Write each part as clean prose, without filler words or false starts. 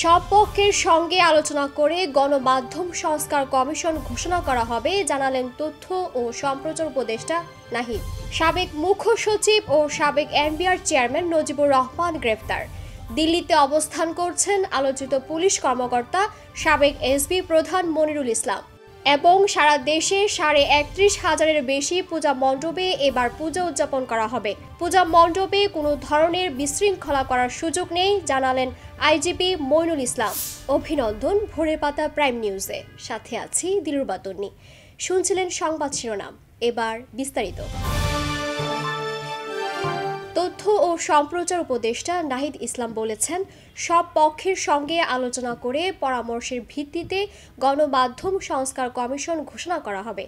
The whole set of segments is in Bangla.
সব পক্ষের সঙ্গে আলোচনা করে গণমাধ্যম সংস্কার কমিশন ঘোষণা করা হবে জানালেন তথ্য ও সম্প্রচার উপদেষ্টা নাহিদ। সাবেক মুখ্য সচিব ও সাবেক এনবিআর চেয়ারম্যান নজিবুর রহমান গ্রেফতার। দিল্লিতে অবস্থান করছেন আলোচিত পুলিশ কর্মকর্তা সাবেক এসবি প্রধান মনিরুল ইসলাম। এবং সারা দেশে ৩১,৫০০-এর বেশি পূজা মণ্ডপে এবার পূজা উদযাপন করা হবে। পূজা মণ্ডপে কোনো ধরনের বিশৃঙ্খলা করার সুযোগ নেই জানালেন আইজিপি মইনুল ইসলাম। অভিনন্দন ভোরের পাতা প্রাইম নিউজে, সাথে আছি দিলরুবা তন্নি। শুনছিলেন সংবাদ শিরোনাম, এবার বিস্তারিত। তথ্য ও সম্প্রচার উপদেষ্টা নাহিদ ইসলাম বলেছেন, সব পক্ষের সঙ্গে আলোচনা করে পরামর্শের ভিত্তিতে গণমাধ্যম সংস্কার কমিশন ঘোষণা করা হবে।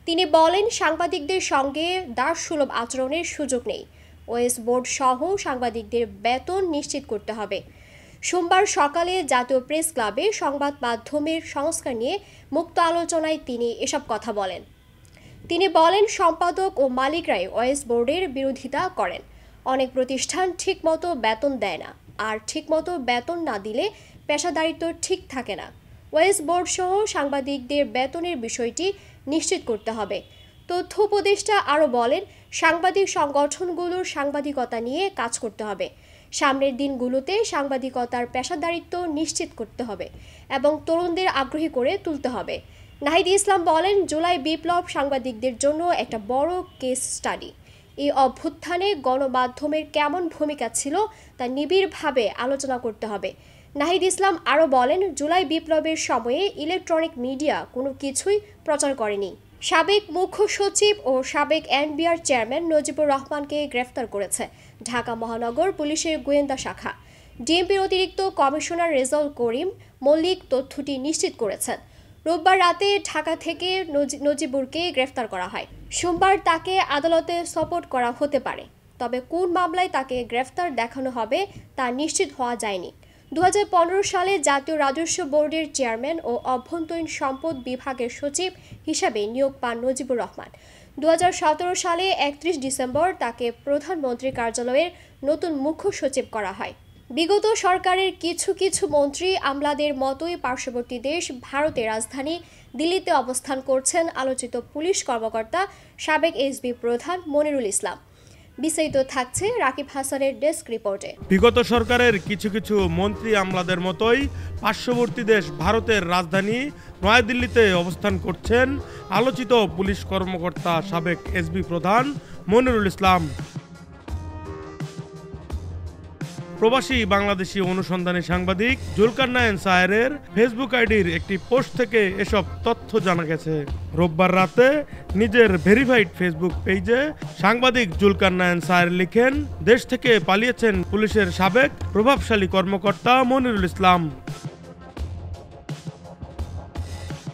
তিনি বলেন, সাংবাদিকদের সঙ্গে দাসসুলভ আচরণের সুযোগ নেই। ওএস বোর্ড সহ সাংবাদিকদের বেতন নিশ্চিত করতে হবে। সোমবার সকালে জাতীয় প্রেস ক্লাবে সংবাদ মাধ্যমের সংস্কার নিয়ে মুক্ত আলোচনায় তিনি এসব কথা বলেন। তিনি বলেন, সম্পাদক ও মালিকরাই ওএস বোর্ডের বিরোধিতা করেন। অনেক প্রতিষ্ঠান ঠিকমতো বেতন দেয় না, আর ঠিকমতো বেতন না দিলে পেশাদারিত্ব ঠিক থাকে না। ওএস বোর্ড সহ সাংবাদিকদের বেতনের বিষয়টি নিশ্চিত করতে হবে। তথ্য উপদেষ্টা আরও বলেন, সাংবাদিক সংগঠনগুলোর সাংবাদিকতা নিয়ে কাজ করতে হবে। সামনের দিনগুলোতে সাংবাদিকতার পেশাদারিত্ব নিশ্চিত করতে হবে এবং তরুণদের আগ্রহী করে তুলতে হবে। নাহিদ ইসলাম বলেন, জুলাই বিপ্লব সাংবাদিকদের জন্য একটা বড় কেস স্টাডি। এই অভ্যুত্থানে গণমাধ্যমের কেমন ভূমিকা ছিল তা নিবিড়ভাবে আলোচনা করতে হবে। নাহিদ ইসলাম আরও বলেন, জুলাই বিপ্লবের সময়ে ইলেকট্রনিক মিডিয়া কোনো কিছুই প্রচার করেনি। সাবেক মুখ্য সচিব ও সাবেক এনবিআর চেয়ারম্যান নজিবুর রহমানকে গ্রেফতার করেছে ঢাকা মহানগর পুলিশের গোয়েন্দা শাখা। ডিএমপির অতিরিক্ত কমিশনার রেজাউল করিম মল্লিক তথ্যটি নিশ্চিত করেছেন। রোববার রাতে ঢাকা থেকে নজিবুরকে গ্রেফতার করা হয়। সোমবার তাকে আদালতে সোপর্দ করা হতে পারে, তবে কোন মামলায় তাকে গ্রেফতার দেখানো হবে তা নিশ্চিত হওয়া যায়নি। ২০১৫ সালে জাতীয় রাজস্ব বোর্ডের চেয়ারম্যান ও অভ্যন্তরীণ সম্পদ বিভাগের সচিব হিসাবে নিয়োগ পান নজিবুর রহমান। ২০১৭ সালে ৩১ ডিসেম্বর তাকে প্রধানমন্ত্রীর কার্যালয়ের নতুন মুখ্য সচিব করা হয়। বিগত সরকারের কিছু কিছু মন্ত্রী আমলাদের মতোই পার্শ্ববর্তী দেশ ভারতের রাজধানী দিল্লিতে অবস্থান করছেন আলোচিত পুলিশ কর্মকর্তা সাবেক এসবি প্রধান মনিরুল ইসলাম। বিস্তারিত থাকছে রাকিব হাসানের ডেস্ক রিপোর্টে। বিগত সরকারের কিছু কিছু মন্ত্রী আমলাদের মতোই পার্শ্ববর্তী দেশ ভারতের রাজধানী নয়াদিল্লিতে অবস্থান করছেন আলোচিত পুলিশ কর্মকর্তা সাবেক এসবি প্রধান মনিরুল ইসলাম। প্রবাসী বাংলাদেশি অনুসন্ধানী সাংবাদিক জুলকারনায়েন সায়েরের ফেসবুক আইডির একটি পোস্ট থেকে এসব তথ্য জানা গেছে। রোববার রাতে নিজের ভেরিফাইড ফেসবুক পেজে সাংবাদিক জুলকারনায়েন সায়ের লিখেন, দেশ থেকে পালিয়েছেন পুলিশের সাবেক প্রভাবশালী কর্মকর্তা মনিরুল ইসলাম।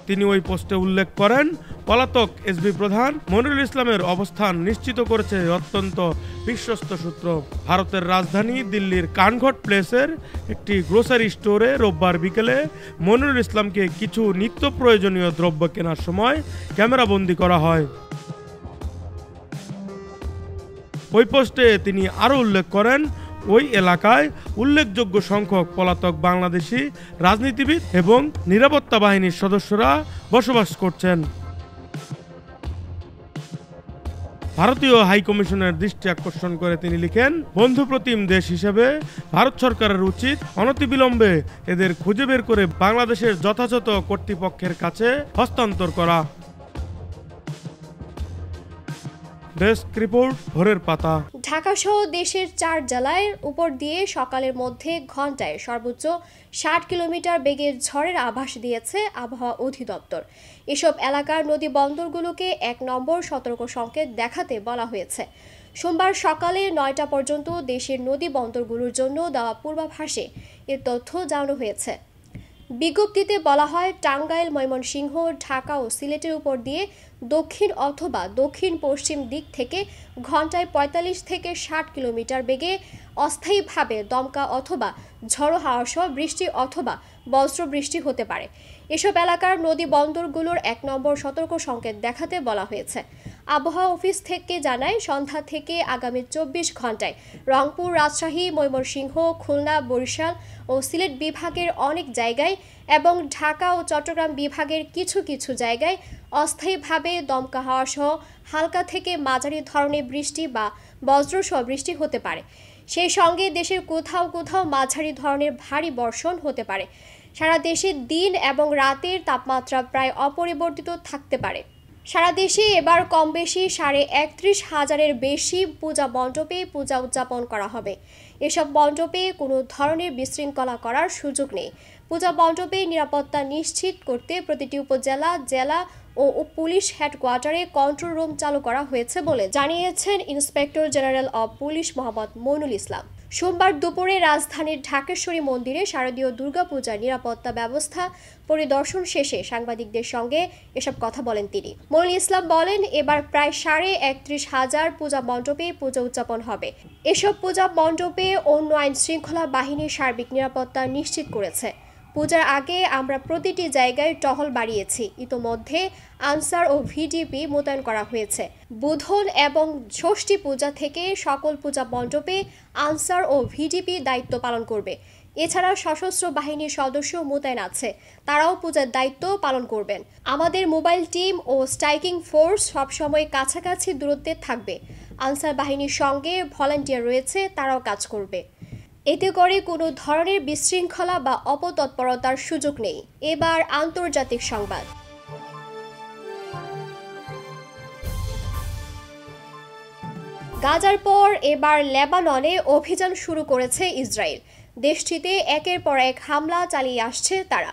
তিনি ওই পোস্টে উল্লেখ করেন, পলাতক এসবি প্রধান মনিরুল ইসলামের অবস্থান নিশ্চিত করেছে অত্যন্ত বিশ্বস্ত সূত্র। ভারতের রাজধানী দিল্লির কানঘট প্লেসের একটি গ্রোসারি স্টোরে রোববার বিকেলে মনিরুল ইসলামকে কিছু নিত্য প্রয়োজনীয় দ্রব্য কেনার সময় ক্যামেরাবন্দি করা হয়। ওই পোস্টে তিনি আরও উল্লেখ করেন, ওই এলাকায় উল্লেখযোগ্য সংখ্যক পলাতক বাংলাদেশি রাজনীতিবিদ এবং নিরাপত্তা বাহিনীর সদস্যরা বসবাস করছেন। ভারতীয় হাইকমিশনের দৃষ্টি আকর্ষণ করে তিনি লিখেন, বন্ধুপ্রতিম দেশ হিসেবে ভারত সরকারের উচিত অনতিবিলম্বে এদের খুঁজে বের করে বাংলাদেশের যথাযথ কর্তৃপক্ষের কাছে হস্তান্তর করা। ডেস্ক রিপোর্ট, ভোরের পাতা। ঢাকা সহ দেশের ৪ জেলার উপর দিয়ে সকালের মধ্যে ঘন্টায় সর্বোচ্চ ৬০ কিলোমিটার বেগের ঝড়ের আভাস দিয়েছে আবহাওয়া অধিদপ্তর। এসব এলাকার নদী বন্দরগুলোকে ১ নম্বর সতর্ক সংকেত দেখাতে বলা হয়েছে। সোমবার সকালে ৯টা পর্যন্ত দেশের নদী বন্দরগুলোর জন্য দেওয়া পূর্বাভাসে এ তথ্য জানানো হয়েছে। বিজ্ঞপ্তিতে বলা হয়, টাঙ্গাইল, ময়মনসিংহ, ঢাকা ও সিলেটের উপর দিয়ে দক্ষিণ অথবা দক্ষিণ পশ্চিম দিক থেকে ঘন্টায় ৪৫ থেকে ৬০ কিলোমিটার বেগে অস্থায়ীভাবে দমকা অথবা ঝড়ো হাওয়া সহ বৃষ্টি অথবা বজ্রবৃষ্টি হতে পারে। এসব এলাকার নদী বন্দরগুলোর 1 নম্বর সতর্ক সংকেত দেখাতে বলা হয়েছে। আবহাওয়া অফিস থেকে জানায়, সন্ধ্যা থেকে আগামী 24 ঘন্টায় রংপুর, রাজশাহী, ময়মনসিংহ, খুলনা, বরিশাল ও সিলেট বিভাগের অনেক জায়গায় এবং ঢাকা ও চট্টগ্রাম বিভাগের কিছু কিছু জায়গায় অস্থায়ীভাবে দমকা হাওয়া সহ হালকা থেকে মাঝারি ধরনের বৃষ্টি বা বজ্রসহ বৃষ্টি হতে পারে। সেই সঙ্গে দেশের কোথাও কোথাও মাঝারি ধরনের ভারী বর্ষণ হতে পারে। সারা দেশে দিন এবং রাতের তাপমাত্রা প্রায় অপরিবর্তিত থাকতে পারে। সারা দেশে এবার কম বেশি 31,500-এর বেশি পূজা মণ্ডপে পূজা উদযাপন করা হবে। এসব মণ্ডপে কোনো ধরনের বিশৃঙ্খলা করার সুযোগ নেই। পূজা মণ্ডপে নিরাপত্তা নিশ্চিত করতে প্রতিটি উপজেলা, জেলা ও পুলিশ হেডকোয়ার্টারে কন্ট্রোল রুম চালু করা হয়েছে বলে জানিয়েছেন inspector general of police Mohammad Moinul Islam. সোমবার দুপুরে রাজধানীর ঢাকেশ্বরী মন্দিরে শারদীয় দুর্গাপূজার নিরাপত্তা ব্যবস্থা পরিদর্শন শেষে সাংবাদিকদের সঙ্গে এসব কথা বলেন তিনি। মইনুল ইসলাম বলেন, এবার প্রায় 31,500 পূজা মণ্ডপে পূজা উদযাপন হবে। এসব পূজা মণ্ডপে অন্য আইন শৃঙ্খলা বাহিনীর সার্বিক নিরাপত্তা নিশ্চিত করেছে। পূজার আগে আমরা প্রতিটি জায়গায় টহল বাড়িয়েছি। ইতোমধ্যে আনসার ও ভিডিপি মোতায়েন করা হয়েছে। বুধন এবং ষষ্ঠী পূজা থেকে সকল পূজা মণ্ডপে আনসার ও ভিডিপি দায়িত্ব পালন করবে। এছাড়া সশস্ত্র বাহিনীর সদস্য মোতায়েন আছে, তারাও পূজার দায়িত্ব পালন করবেন। আমাদের মোবাইল টিম ও স্ট্রাইকিং ফোর্স সবসময় কাছাকাছি দূরত্বে থাকবে। আনসার বাহিনীর সঙ্গে ভলান্টিয়ার রয়েছে, তারাও কাজ করবে। এতে করে কোনো ধরনের বিশৃঙ্খলা বা অপতৎপরতার সুযোগ নেই। এবার আন্তর্জাতিক সংবাদ। গাজার পর এবার লেবাননে অভিযান শুরু করেছে ইসরায়েল। দেশটিতে একের পর এক হামলা চালিয়ে আসছে তারা।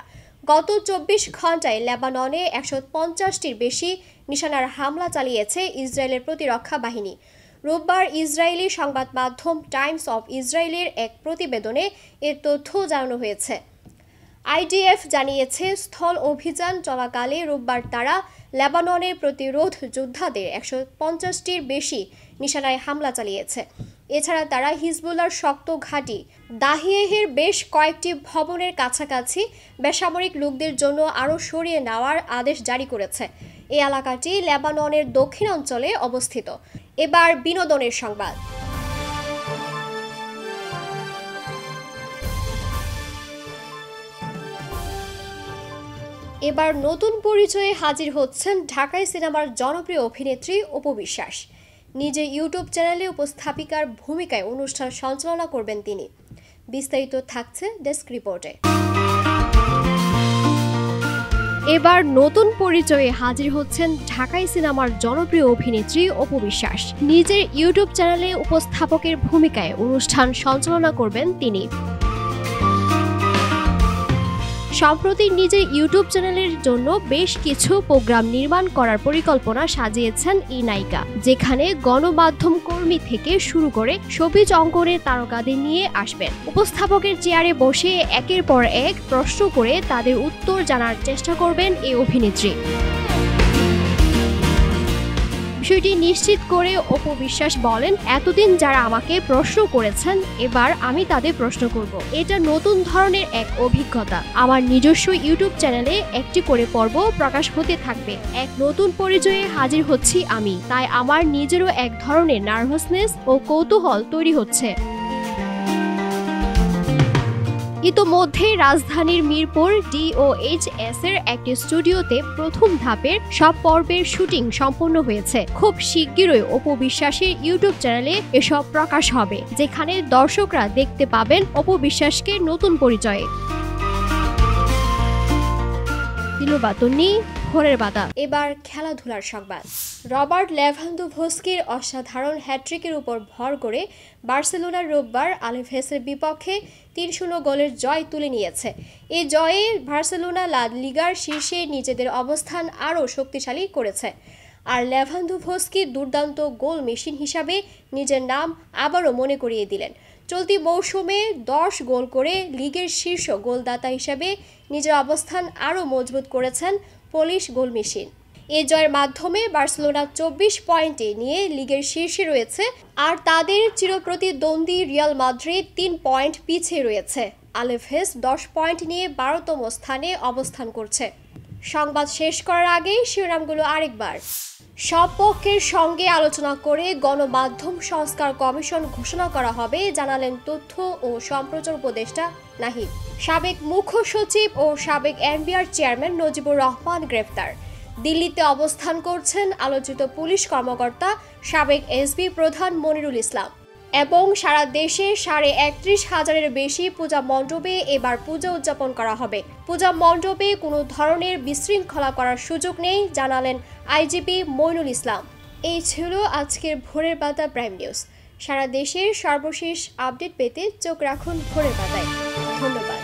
গত 24 ঘন্টায় লেবাননে 150টির বেশি নিশানার হামলা চালিয়েছে ইসরায়েলের প্রতিরক্ষা বাহিনী। রোববার ইসরায়েলি সংবাদ মাধ্যম টাইমস অফ ইসরায়েলের এক প্রতিবেদনে এর তথ্য জানানো হয়েছে। আইডিএফ জানিয়েছে, স্থল অভিযান চলাকালে রোববার তারা লেবাননের প্রতিরোধ যোদ্ধাদের 150টির বেশি নিশানায় হামলা চালিয়েছে। এছাড়া তারা হিজবুল্লাহর শক্ত ঘাঁটি দাহিয়েহের বেশ কয়েকটি ভবনের কাছাকাছি বেসামরিক লোকদের জন্য আরও সরিয়ে নেওয়ার আদেশ জারি করেছে। এই এলাকাটি লেবাননের দক্ষিণাঞ্চলে অবস্থিত। এবার বিনোদনের সংবাদ। এবার নতুন পরিচয়ে হাজির হচ্ছেন ঢাকাই সিনেমার জনপ্রিয় অভিনেত্রী অপু বিশ্বাস। নিজের ইউটিউব চ্যানেলে উপস্থাপিকার ভূমিকায় অনুষ্ঠান সঞ্চালনা করবেন তিনি। বিস্তারিত থাকছে ডেস্ক রিপোর্টে। এবার নতুন পরিচয়ে হাজির হচ্ছেন ঢাকাই সিনেমার জনপ্রিয় অভিনেত্রী অপু বিশ্বাস। নিজের ইউটিউব চ্যানেলে উপস্থাপকের ভূমিকায় অনুষ্ঠান সঞ্চালনা করবেন তিনি। সম্প্রতি নিজের ইউটিউব চ্যানেলের জন্য বেশ কিছু প্রোগ্রাম নির্মাণ করার পরিকল্পনা সাজিয়েছেন এই নায়িকা, যেখানে গণমাধ্যম কর্মী থেকে শুরু করে শোবিজ অঙ্গনের তারকাদের নিয়ে আসবেন। উপস্থাপকের চেয়ারে বসে একের পর এক প্রশ্ন করে তাদের উত্তর জানার চেষ্টা করবেন এই অভিনেত্রী। বিষয়টি নিশ্চিত করে অপু বিশ্বাস বলেন, এতদিন যারা আমাকে প্রশ্ন করেছেন, এবার আমি তাদের প্রশ্ন করব। এটা নতুন ধরনের এক অভিজ্ঞতা। আমার নিজস্ব ইউটিউব চ্যানেলে একটি করে পর্ব প্রকাশ হতে থাকবে। এক নতুন পরিচয়ে হাজির হচ্ছি আমি, তাই আমার নিজেরও এক ধরনের নার্ভাসনেস ও কৌতূহল তৈরি হচ্ছে। ইতোমধ্যে রাজধানীর মিরপুর DOHS এর একটি স্টুডিওতে প্রথম ধাপের সব পর্বের শুটিং সম্পন্ন হয়েছে। খুব শিগগিরই অপু বিশ্বাসের ইউটিউব চ্যানেলে এসব প্রকাশ হবে, যেখানে দর্শকরা দেখতে পাবেন অপু বিশ্বাসকে নতুন পরিচয়ে। ভোরের বাতা। এবার খেলাধুলার সংবাদ। রবার্ট লেভানদোভস্কির অসাধারণ হ্যাট্রিকের উপর ভর করে বার্সেলোনার রোববার আলাভেসের বিপক্ষে 3-0 গোলের জয় তুলে নিয়েছে। এই জয়ে বার্সেলোনা লা লিগার শীর্ষে নিজেদের অবস্থান আরও শক্তিশালী করেছে। আর লেভানদোভস্কি দুর্দান্ত গোল মেশিন হিসাবে নিজের নাম আবারও মনে করিয়ে দিলেন। চলতি মৌসুমে 10 গোল করে লিগের শীর্ষ গোলদাতা হিসেবে নিজের অবস্থান আরও মজবুত করেছেন পোলিশ গোল মেশিন। এই জয়ের মাধ্যমে বার্সেলোনা 24 পয়েন্টে নিয়ে লিগের শীর্ষে রয়েছে, আর তাদের চিরপ্রতিদ্বন্দ্বী রিয়াল মাদ্রিদ 3 পয়েন্ট পিছিয়ে রয়েছে। আলেভেস 10 পয়েন্ট নিয়ে 12তম স্থানে অবস্থান করছে। সংবাদ শেষ করার আগে শিরোনামগুলো আরেকবার। সব পক্ষের সঙ্গে আলোচনা করে গণমাধ্যম সংস্কার কমিশন ঘোষণা করা হবে, জানালেন তথ্য ও সম্প্রচার উপদেষ্টা নাহিদ। সাবেক মুখ্য সচিব ও সাবেক এনবিআর চেয়ারম্যান নজিবুর রহমান গ্রেফতার। দিল্লিতে অবস্থান করছেন আলোচিত পুলিশ কর্মকর্তা সাবেক এসবি প্রধান মনিরুল ইসলাম। এবং সারা দেশে 31,500-এর বেশি পূজা মণ্ডপে এবার পূজা উদযাপন করা হবে। পূজা মণ্ডপে কোনো ধরনের বিশৃঙ্খলা করার সুযোগ নেই, জানালেন আইজিপি মইনুল ইসলাম। এই ছিল আজকের ভোরের পাতা প্রাইম নিউজ। সারা দেশের সর্বশেষ আপডেট পেতে চোখ রাখুন ভোরের পাতায়। ধন্যবাদ।